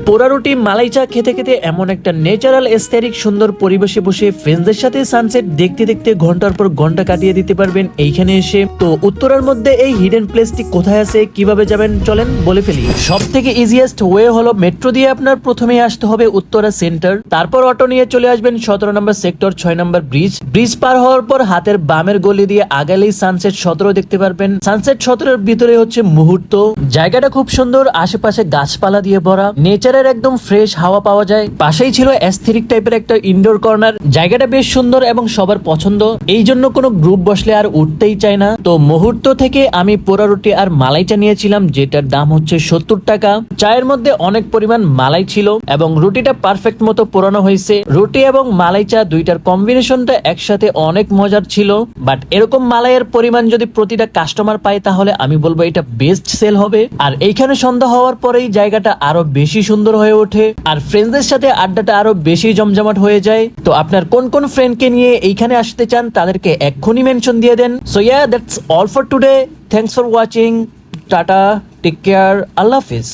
পোড়া রুটি মালাই চা খেতে খেতে এমন একটা ন্যাচারাল এস্থেটিক সুন্দর পরিবেশে বসে ফ্রেন্ডসদের সাথে সানসেট দেখতে দেখতে ঘন্টার পর ঘন্টা কাটিয়ে দিতে পারবেন এইখানে এসে। তো উত্তরার মধ্যে এই হিডেন প্লেসটি কোথায় আছে, কিভাবে যাবেন চলেন বলে ফেলি। সব থেকে ইজিয়েস্ট ওয়ে হলো মেট্রো দিয়ে আপনার প্রথমে আসতে হবে উত্তরা সেন্টার, তারপর অটো নিয়ে চলে আসবেন 17 নম্বর সেক্টর 6 নম্বর ব্রিজ পার হওয়ার পর হাতের বামের গলি দিয়ে আগালেই সানসেট 17 দেখতে পারবেন। সানসেট 17 এর ভিতরে হচ্ছে মুহূর্ত, জায়গাটা খুব সুন্দর, আশেপাশে গাছপালা দিয়ে ভরা, নেচারের একদম ফ্রেশ হাওয়া পাওয়া যায়। পাশেই ছিল অ্যাস্থেটিক টাইপের একটা ইনডোর কর্নার, জায়গাটা বেশ সুন্দর এবং সবার পছন্দ, এই জন্য কোনো গ্রুপ বসলে আর উঠতেই চায় না। তো মুহূর্ত থেকে আমি পোড়া রুটি আর মালাই চা নিয়েছিলাম, যেটার দাম হচ্ছে 70 টাকা। চায়ের মধ্যে অনেক পরিমাণ মালাই ছিল এবং রুটিটা পারফেক্ট মতো পোড়ানো হয়েছে। রুটি এবং মালাই চা দুইটার কম্বিনেশনটা একসাথে অনেক মজার ছিল, বাট এরকম মালাইয়ের পরিমাণ যদি প্রতিটা কাস্টমার পায় তাহলে আমি বলবো এটা বেস্ট সেল হবে। আর এইখানে সন্ধ্যা হওয়ার পরেই জায়গাটা আরো বেশি সুন্দর হয়ে ওঠে আর ফ্রেন্ডসদের সাথে আড্ডাটা আরো বেশি জমজমাট হয়ে যায়। তো আপনার কোন কোন ফ্রেন্ডকে নিয়ে এইখানে আসতে চান তাদেরকে এক্ষুনি মেনশন দিয়ে দেন। So yeah, that's all for today. Thanks for watching. Tata, take care, আল্লাহ হাফিজ।